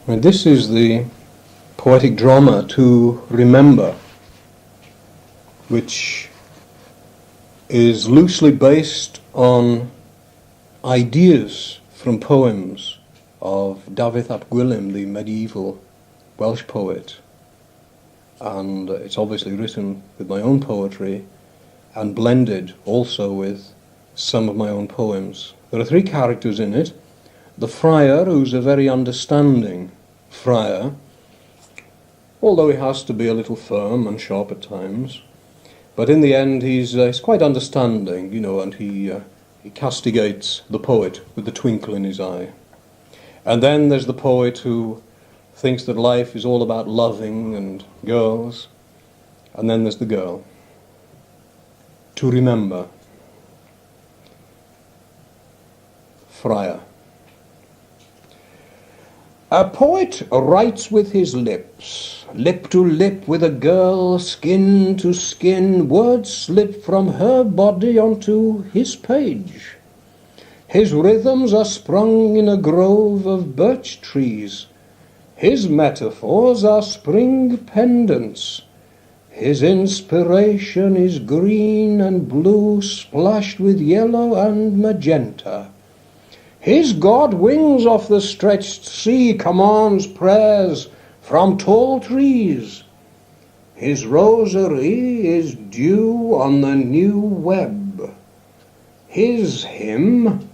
And this is the poetic drama To Remember, which is loosely based on ideas from poems of Dafydd ap Gwilym, the medieval Welsh poet. And it's obviously written with my own poetry and blended also with some of my own poems. There are three characters in it. The friar, who's a very understanding friar, although he has to be a little firm and sharp at times. But in the end, he's quite understanding, and he castigates the poet with the twinkle in his eye. And then there's the poet who thinks that life is all about loving and girls. And then there's the girl. To remember. Friar. A poet writes with his lips, lip to lip with a girl, skin to skin, words slip from her body onto his page. His rhythms are sprung in a grove of birch trees. His metaphors are spring pendants. His inspiration is green and blue, splashed with yellow and magenta. His God wings off the stretched sea, commands prayers from tall trees. His rosary is dew on the new web. His hymn,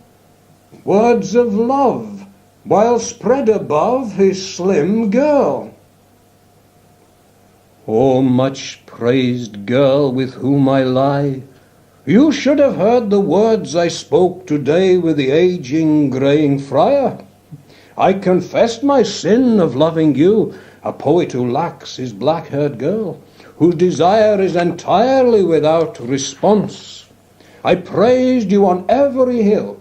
words of love, while spread above his slim girl. O much praised girl with whom I lie, you should have heard the words I spoke today with the aging, greying friar. I confessed my sin of loving you, a poet who lacks his black-haired girl, whose desire is entirely without response. I praised you on every hill,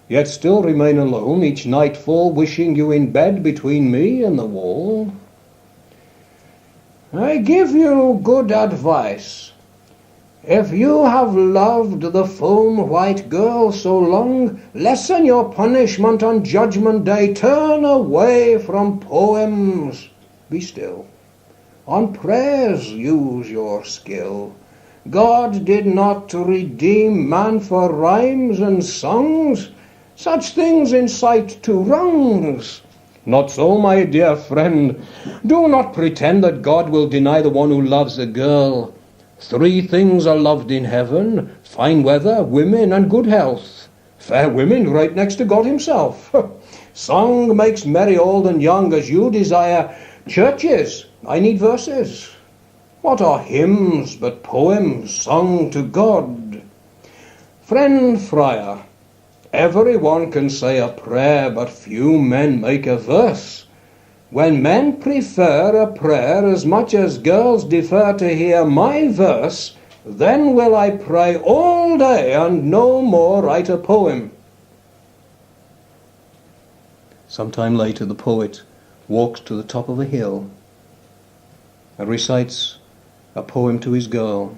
yet still remain alone each nightfall, wishing you in bed between me and the wall. I give you good advice. If you have loved the foam-white girl so long, lessen your punishment on Judgment Day. Turn away from poems, be still. On prayers use your skill. God did not redeem man for rhymes and songs. Such things incite to wrongs. Not so, my dear friend. Do not pretend that God will deny the one who loves a girl. 3 things are loved in heaven: fine weather, women, and good health. Fair women right next to God himself. Song makes merry old and young as you desire. Churches, I need verses. What are hymns but poems sung to God? Friend friar, everyone can say a prayer, but few men make a verse. When men prefer a prayer as much as girls defer to hear my verse, then will I pray all day and no more write a poem. Sometime later the poet walks to the top of a hill and recites a poem to his girl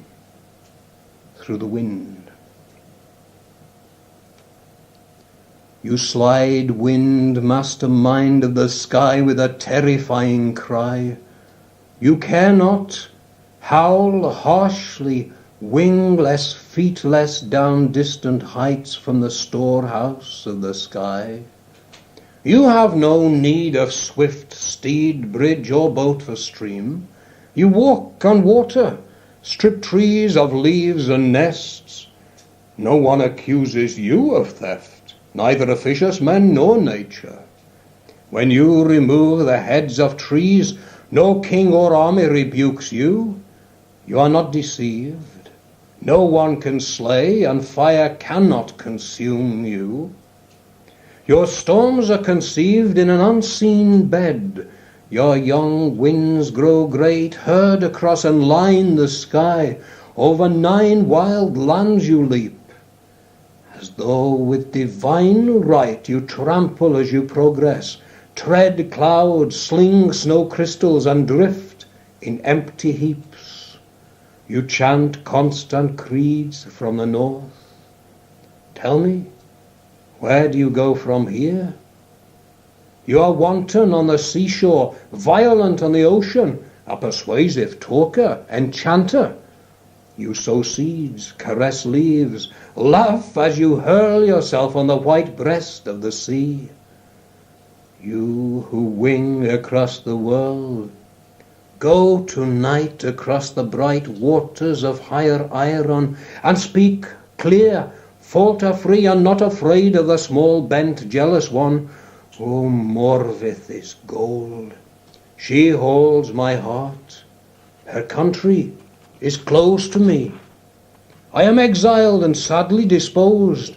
through the wind. You slide, wind, mastermind of the sky, with a terrifying cry. You care not, howl harshly, wingless, feetless, down distant heights from the storehouse of the sky. You have no need of swift steed, bridge, or boat for stream. You walk on water, strip trees of leaves and nests. No one accuses you of theft, neither officious men nor nature. When you remove the heads of trees, no king or army rebukes you. You are not deceived. No one can slay, and fire cannot consume you. Your storms are conceived in an unseen bed. Your young winds grow great, heard across and line the sky. Over 9 wild lands you leap, as though with divine right you trample as you progress, tread clouds, sling snow crystals, and drift in empty heaps. You chant constant creeds from the north. Tell me, where do you go from here? You are wanton on the seashore, violent on the ocean, a persuasive talker, enchanter. You sow seeds, caress leaves, laugh as you hurl yourself on the white breast of the sea. You who wing across the world, go tonight across the bright waters of higher iron and speak clear, falter-free, and not afraid of the small, bent, jealous one. Oh, Morvith is gold. She holds my heart. Her country is close to me. I am exiled and sadly disposed.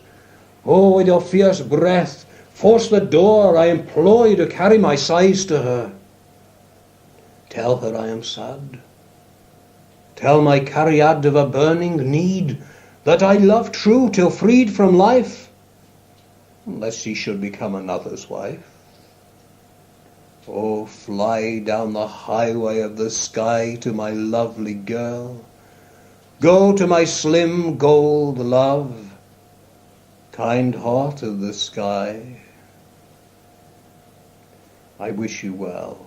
Oh, with your fierce breath, force the door, I implore you to carry my sighs to her. Tell her I am sad. Tell my Cariad of a burning need, that I love true till freed from life, unless she should become another's wife. Oh, fly down the highway of the sky to my lovely girl. Go to my slim gold love, kind heart of the sky. I wish you well.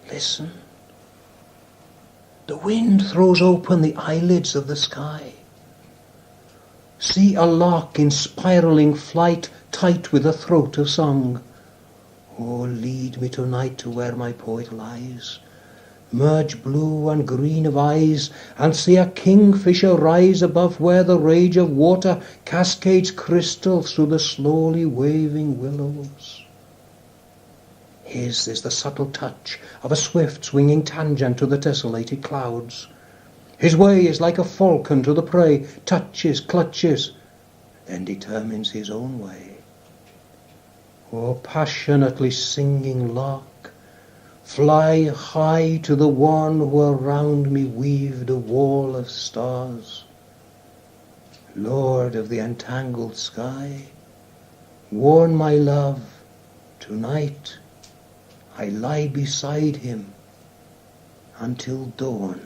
Listen. The wind throws open the eyelids of the sky. See a lark in spiraling flight, tight with a throat of song. Oh, lead me tonight to where my poet lies. Merge blue and green of eyes, and see a kingfisher rise above where the rage of water cascades crystal through the slowly waving willows. His is the subtle touch of a swift swinging tangent to the tessellated clouds. His way is like a falcon to the prey, touches, clutches, then determines his own way. Oh, passionately singing lark, fly high to the one who around me weaved a wall of stars. Lord of the entangled sky, warn my love, tonight I lie beside him until dawn.